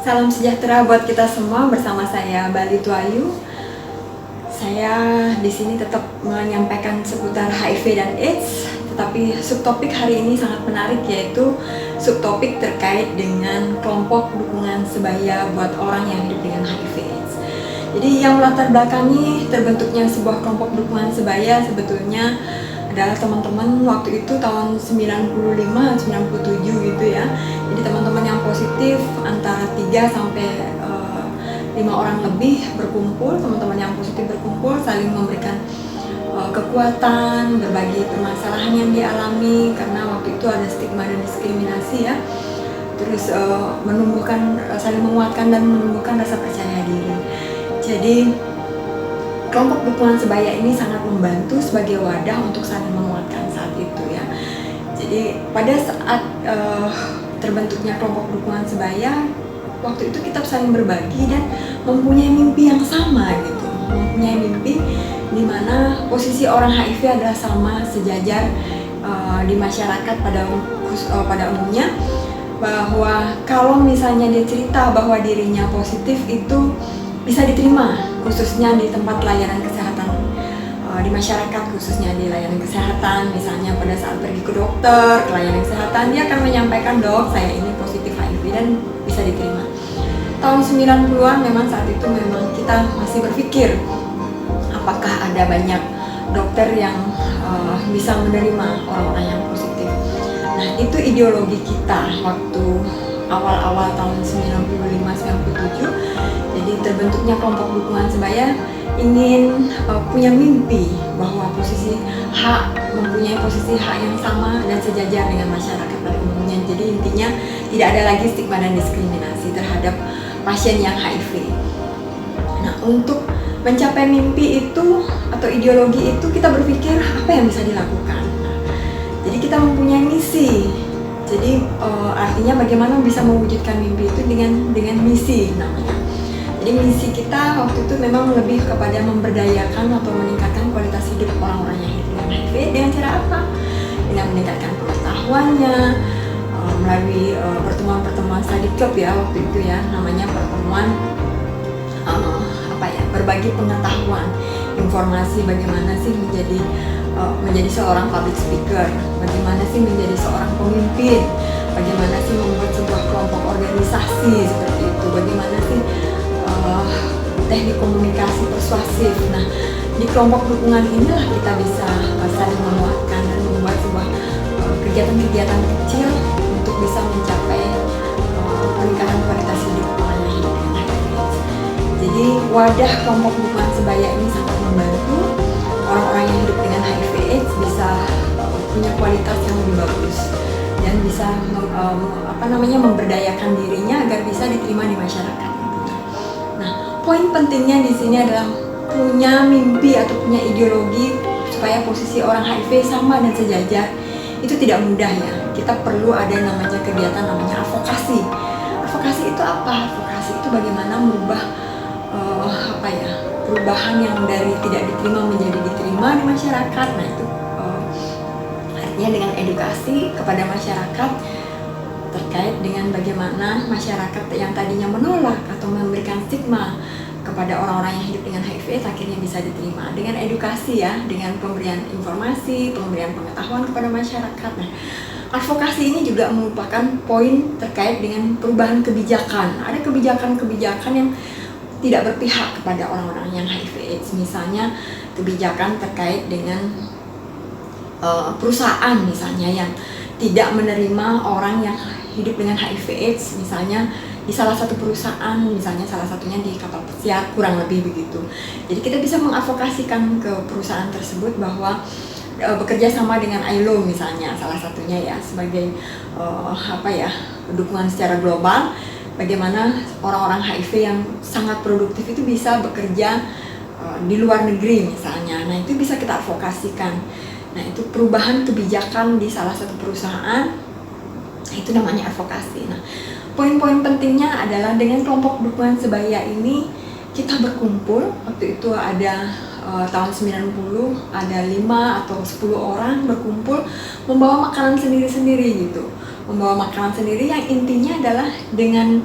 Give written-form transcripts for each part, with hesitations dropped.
Salam sejahtera buat kita semua, bersama saya Bali Tuayu. Saya di sini tetap menyampaikan seputar HIV dan AIDS, tetapi subtopik hari ini sangat menarik, yaitu subtopik terkait dengan kelompok dukungan sebaya buat orang yang hidup dengan HIV AIDS. Jadi yang melatar belakangi terbentuknya sebuah kelompok dukungan sebaya sebetulnya adalah teman-teman waktu itu tahun 95-97 gitu ya. Jadi teman-teman yang positif antara 3 sampai 5 orang lebih berkumpul, teman-teman yang positif berkumpul saling memberikan kekuatan, berbagi permasalahan yang dialami, karena waktu itu ada stigma dan diskriminasi ya. Terus menumbuhkan, saling menguatkan dan menumbuhkan rasa percaya diri. Jadi kelompok dukungan sebaya ini sangat membantu sebagai wadah untuk saling menguatkan saat itu ya. Jadi pada saat terbentuknya kelompok dukungan sebaya, waktu itu kita saling berbagi dan mempunyai mimpi yang sama gitu. Mempunyai mimpi di mana posisi orang HIV adalah sama, sejajar di masyarakat pada umumnya, bahwa kalau misalnya dia cerita bahwa dirinya positif itu bisa diterima, khususnya di tempat layanan kesehatan di masyarakat, khususnya di layanan kesehatan. Misalnya pada saat pergi ke dokter, ke layanan kesehatan, dia akan menyampaikan, "Dok, saya ini positif HIV," dan bisa diterima. Tahun 90-an memang saat itu memang kita masih berpikir apakah ada banyak dokter yang bisa menerima orang-orang yang positif. Nah, itu ideologi kita waktu awal-awal tahun 95-97. Jadi terbentuknya kelompok dukungan sebaya ingin punya mimpi bahwa mempunyai posisi hak yang sama dan sejajar dengan masyarakat pada umumnya. Jadi intinya tidak ada lagi stigma dan diskriminasi terhadap pasien yang HIV. Nah, untuk mencapai mimpi itu atau ideologi itu, kita berpikir apa yang bisa dilakukan. Nah, jadi kita mempunyai misi. Jadi artinya bagaimana bisa mewujudkan mimpi itu dengan misi namanya. Jadi misi kita waktu itu memang lebih kepada memberdayakan atau meningkatkan kualitas hidup orang-orang yang hidup dengan HIV. Dengan cara apa? Dengan meningkatkan pengetahuannya melalui pertemuan-pertemuan study club ya waktu itu ya, namanya pertemuan berbagi pengetahuan, informasi bagaimana sih menjadi seorang public speaker, bagaimana sih menjadi seorang pemimpin, bagaimana sih membuat sebuah kelompok organisasi seperti itu, bagaimana sih teknik komunikasi persuasif. Nah, di kelompok dukungan inilah kita bisa saling menguatkan dan membuat sebuah kegiatan-kegiatan kecil untuk bisa mencapai peningkatan kualitas hidup orang yang hidup dengan HIV. Jadi wadah kelompok dukungan sebaya ini sangat membantu orang-orang yang hidup dengan HIV/AIDS bisa punya kualitas yang lebih bagus dan bisa memberdayakan dirinya agar bisa diterima di masyarakat. Poin pentingnya di sini adalah punya mimpi atau punya ideologi supaya posisi orang HIV sama dan sejajar. Itu tidak mudah ya. Kita perlu ada namanya kegiatan namanya advokasi. Advokasi itu apa? Advokasi itu bagaimana merubah perubahan yang dari tidak diterima menjadi diterima di masyarakat. Nah, itu artinya dengan edukasi kepada masyarakat terkait dengan bagaimana masyarakat yang tadinya menolak atau memberikan stigma kepada orang-orang yang hidup dengan HIV akhirnya bisa diterima dengan edukasi ya, dengan pemberian informasi, pemberian pengetahuan kepada masyarakat. Nah, advokasi ini juga merupakan poin terkait dengan perubahan kebijakan. Ada kebijakan-kebijakan yang tidak berpihak kepada orang-orang yang HIV/AIDS, misalnya kebijakan terkait dengan perusahaan misalnya yang tidak menerima orang yang hidup dengan HIV/AIDS, misalnya di salah satu perusahaan, misalnya salah satunya di kapal pesiar, kurang lebih begitu. Jadi kita bisa mengadvokasikan ke perusahaan tersebut bahwa bekerja sama dengan ILO misalnya, salah satunya ya, sebagai dukungan secara global, bagaimana orang-orang HIV yang sangat produktif itu bisa bekerja di luar negeri misalnya. Nah, itu bisa kita advokasikan. Nah, itu perubahan kebijakan di salah satu perusahaan, itu namanya advokasi. Nah, poin-poin pentingnya adalah dengan kelompok dukungan sebaya ini kita berkumpul. Waktu itu ada tahun 90 ada 5 atau 10 orang berkumpul membawa makanan sendiri-sendiri gitu. Membawa makanan sendiri yang intinya adalah dengan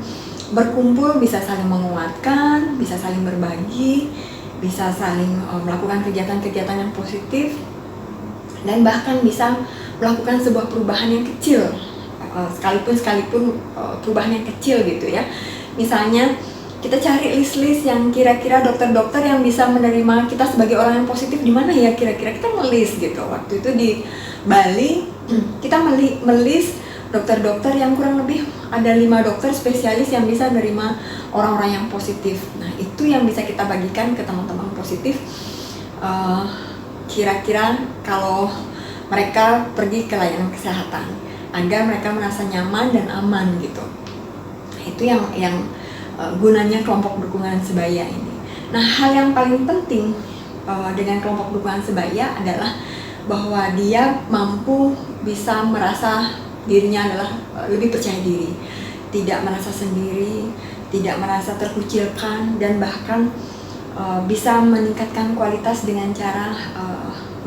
berkumpul bisa saling menguatkan, bisa saling berbagi, bisa saling melakukan kegiatan-kegiatan yang positif, dan bahkan bisa melakukan sebuah perubahan yang kecil, sekalipun perubahan yang kecil gitu ya. Misalnya kita cari list-list yang kira-kira dokter-dokter yang bisa menerima kita sebagai orang yang positif di mana ya, kira-kira kita ngelis gitu. Waktu itu di Bali kita melis dokter-dokter yang kurang lebih ada 5 dokter spesialis yang bisa menerima orang-orang yang positif. Nah, itu yang bisa kita bagikan ke teman-teman positif. Kira-kira kalau mereka pergi ke layanan kesehatan agar mereka merasa nyaman dan aman gitu. Itu yang gunanya kelompok dukungan sebaya ini. Nah, hal yang paling penting dengan kelompok dukungan sebaya adalah bahwa dia mampu bisa merasa dirinya adalah lebih percaya diri, tidak merasa sendiri, tidak merasa terkucilkan, dan bahkan bisa meningkatkan kualitas dengan cara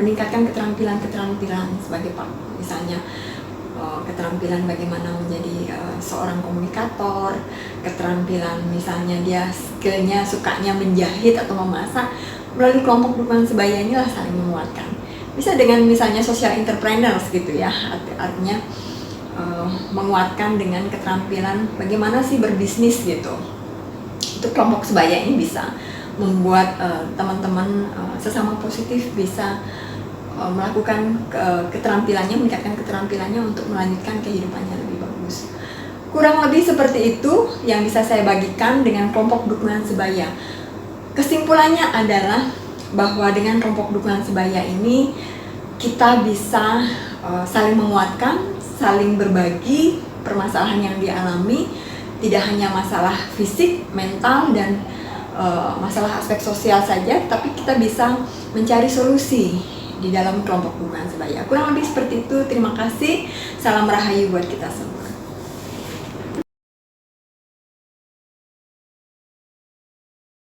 meningkatkan keterampilan sebagai misalnya keterampilan bagaimana menjadi seorang komunikator, keterampilan misalnya dia skillnya sukanya menjahit atau memasak. Melalui kelompok dukungan sebaya inilah saling menguatkan. Bisa dengan misalnya social entrepreneurs gitu ya, artinya menguatkan dengan keterampilan bagaimana sih berbisnis gitu. Itu kelompok sebaya ini bisa membuat teman-teman sesama positif bisa melakukan keterampilannya, meningkatkan keterampilannya untuk melanjutkan kehidupannya lebih bagus. Kurang lebih seperti itu yang bisa saya bagikan dengan kelompok dukungan sebaya. Kesimpulannya adalah bahwa dengan kelompok dukungan sebaya ini kita bisa saling menguatkan, saling berbagi permasalahan yang dialami, tidak hanya masalah fisik, mental, dan masalah aspek sosial saja, tapi kita bisa mencari solusi di dalam kelompok dukungan sebaya. Kurang lebih seperti itu. Terima kasih. Salam rahayu buat kita semua.